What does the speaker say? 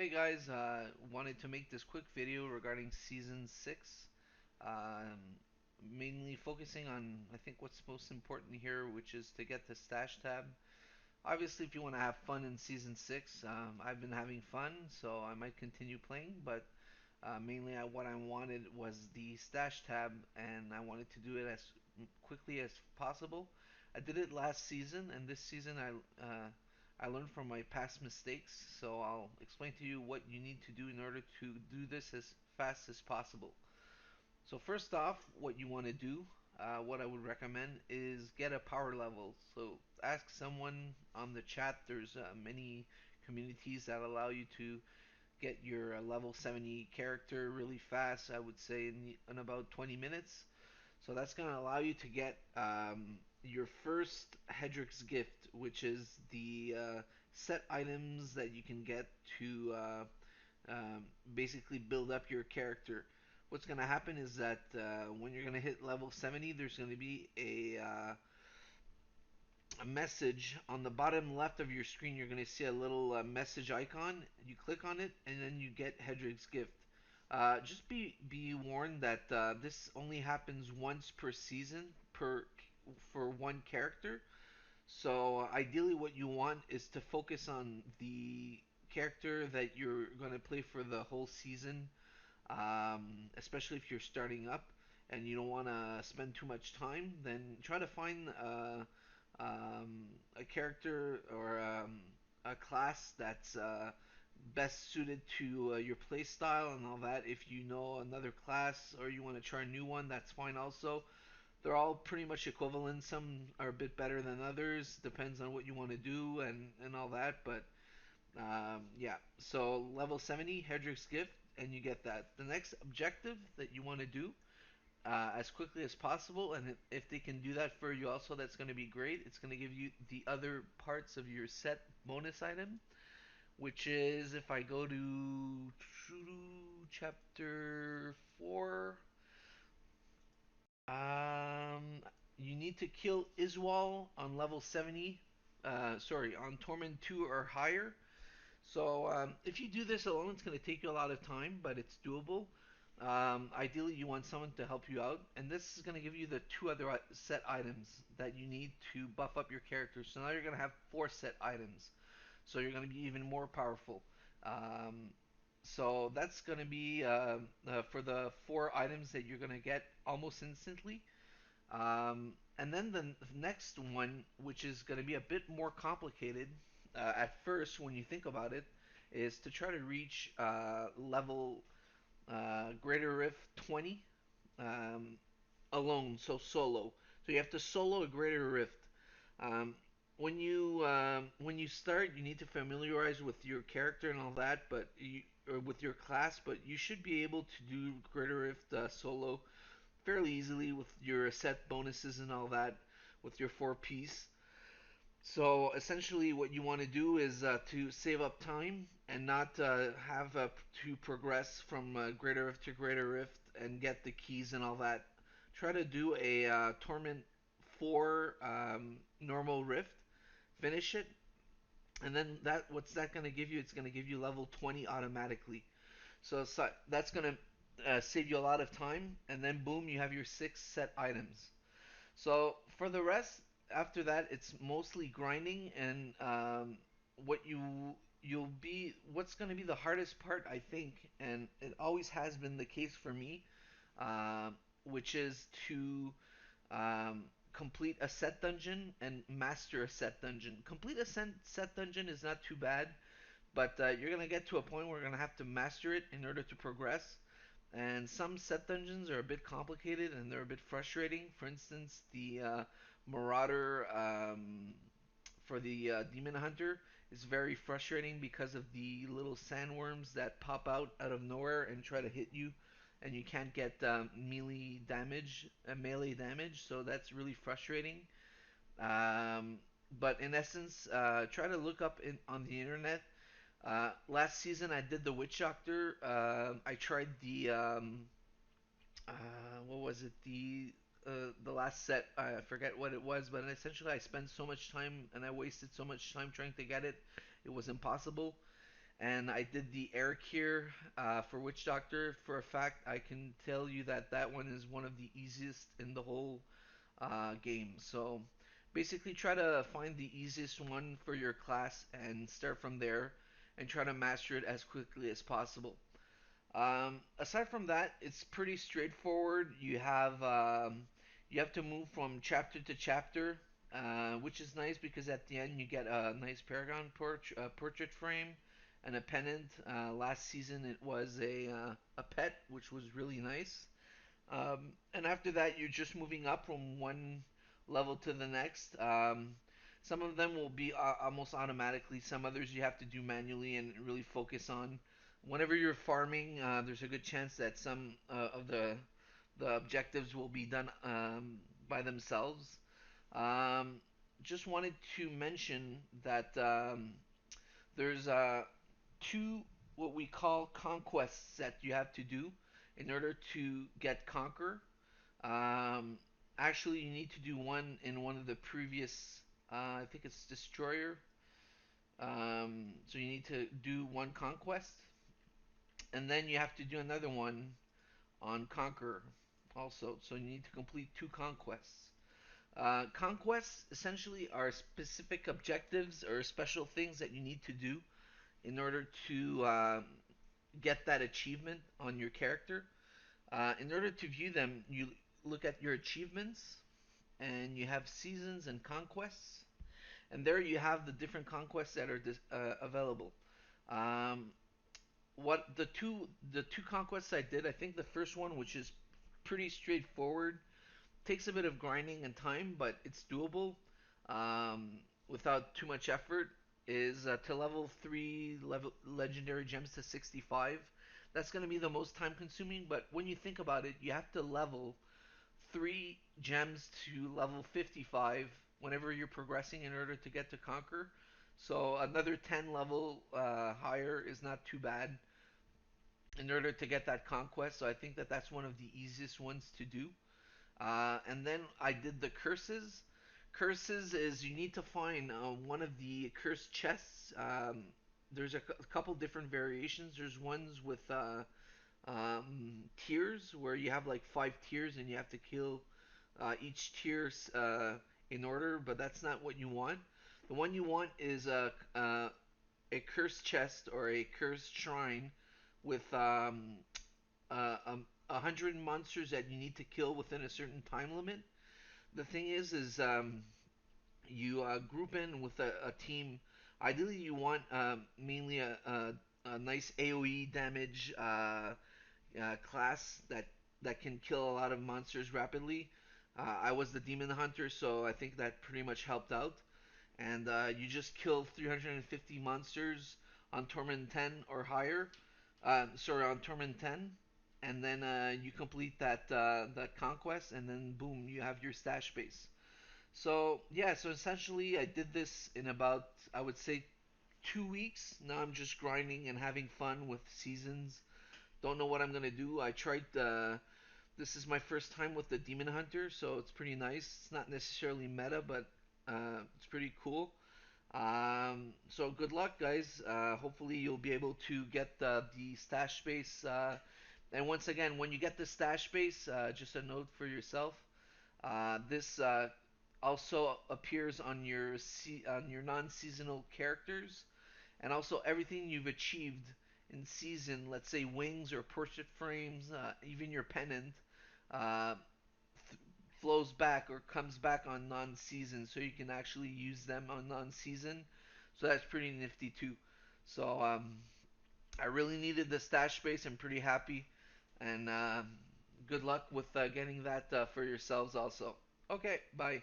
Hey guys, wanted to make this quick video regarding season 6. Um, Mainly focusing on, I think, what's most important here, which is to get the stash tab. Obviously, if you want to have fun in season 6, I've been having fun, so I might continue playing, but mainly what I wanted was the stash tab, and I wanted to do it as quickly as possible. I did it last season, and this season I learned from my past mistakes. So I'll explain to you what you need to do in order to do this as fast as possible. So first off, what you want to do, what I would recommend is get a power level. So ask someone on the chat. There's many communities that allow you to get your level 70 character really fast. I would say in about 20 minutes. So that's going to allow you to get your first Hedrick's gift, which is the set items that you can get to basically build up your character. What's going to happen is that when you're going to hit level 70, there's going to be a message on the bottom left of your screen. You're going to see a little message icon. You click on it, and then you get Hedrick's gift. Just be warned that this only happens once per season per for one character. So ideally, what you want is to focus on the character that you're going to play for the whole season, especially if you're starting up and you don't want to spend too much time. Then try to find a character or a class that's best suited to your play style and all that. If you know another class or you want to try a new one, that's fine also. They're all pretty much equivalent. Some are a bit better than others. Depends on what you want to do and all that. But yeah, so level 70, Hedrick's Gift, and you get that. The next objective that you want to do as quickly as possible, and if they can do that for you also, that's going to be great. It's going to give you the other parts of your set bonus item, which is if I go to chapter 4, you need to kill Iswal on level 70. Sorry, on Torment 2 or higher. So if you do this alone, it's going to take you a lot of time, but it's doable. Ideally, you want someone to help you out, and this is going to give you the two other set items that you need to buff up your character. So now you're going to have four set items. So you're going to be even more powerful. Um, so that's going to be for the four items that you're going to get almost instantly. And then the next one, which is going to be a bit more complicated at first when you think about it, is to try to reach level Greater Rift 20 um, alone, so solo. So you have to solo a Greater Rift. Um, when you start, you need to familiarize with your character and all that, but or with your class, but you should be able to do Greater Rift solo fairly easily with your set bonuses and all that with your four piece. So essentially, what you want to do is to save up time and not have to progress from Greater Rift to Greater Rift and get the keys and all that. Try to do a Torment 4 normal Rift, finish it, and then what's that going to give you? It's going to give you level 20 automatically. So that's going to save you a lot of time, and then boom, you have your six set items. So for the rest, after that, it's mostly grinding, and what you'll be what's going to be the hardest part, I think, and it always has been the case for me, which is to um, complete a set dungeon and master a set dungeon. Complete a set dungeon is not too bad, but you're gonna get to a point where you're gonna have to master it in order to progress. And some set dungeons are a bit complicated and they're a bit frustrating. For instance, the Marauder for the Demon Hunter is very frustrating because of the little sandworms that pop out of nowhere and try to hit you, and you can't get melee damage. So that's really frustrating. Um, but in essence, try to look up on the internet. Last season I did the Witch Doctor. I tried the what was it, the last set. I forget what it was, but essentially I spent so much time and I wasted so much time trying to get it. It was impossible. and I did the air cure for Witch Doctor. For a fact, I can tell you that that one is one of the easiest in the whole game. So basically, try to find the easiest one for your class and start from there, and try to master it as quickly as possible. Aside from that, it's pretty straightforward. You have to move from chapter to chapter, which is nice because at the end you get a nice Paragon portrait frame and a pennant. Last season it was a pet, which was really nice. And after that, you're just moving up from one level to the next. Some of them will be almost automatically. Some others you have to do manually and really focus on. Whenever you're farming, there's a good chance that some of the objectives will be done by themselves. Um, just wanted to mention that there's two what we call conquests that you have to do in order to get conquer. Um, Actually, you need to do one in one of the previous. I think it's destroyer. So you need to do one conquest, and then you have to do another one on conqueror also. So you need to complete two conquests. Conquests essentially are specific objectives or special things that you need to do in order to get that achievement on your character. In order to view them, you look at your achievements, and you have seasons and conquests, and there you have the different conquests that are available. Um, what the two conquests I did, I think the first one, which is pretty straightforward, takes a bit of grinding and time, but it's doable um, without too much effort. Is to level 3 level legendary gems to 65. That's going to be the most time consuming, but when you think about it, you have to level 3 gems to level 55 whenever you're progressing in order to get to conquer. So another 10 level higher is not too bad in order to get that conquest. So I think that that's one of the easiest ones to do. And then I did the curses. Curses is you need to find one of the cursed chests. There's a couple different variations. There's ones with tiers where you have like 5 tiers and you have to kill each tier in order, but that's not what you want. The one you want is a cursed chest or a cursed shrine with 100 monsters that you need to kill within a certain time limit. The thing is you group in with a team. Ideally, you want mainly a nice AOE damage class that can kill a lot of monsters rapidly. I was the demon hunter, so I think that pretty much helped out. And you just kill 350 monsters on Torment 10 or higher. Sorry, on Torment 10, and then you complete that conquest, and then boom, you have your stash base. So yeah, so essentially, I did this in about, I would say, 2 weeks. Now I'm just grinding and having fun with seasons. Don't know what I'm gonna do. I tried. This is my first time with the Demon Hunter, so it's pretty nice. It's not necessarily meta, but it's pretty cool. So good luck, guys. Hopefully you'll be able to get the stash space. And once again, when you get the stash space, just a note for yourself. This also appears on your on your non-seasonal characters, and also everything you've achieved in season. Let's say wings or portrait frames, even your pennant. Uh, Flows back or comes back on non-season, so you can actually use them on non-season. So that's pretty nifty too. So I really needed the stash space. I'm pretty happy, and good luck with getting that for yourselves also. Okay, bye.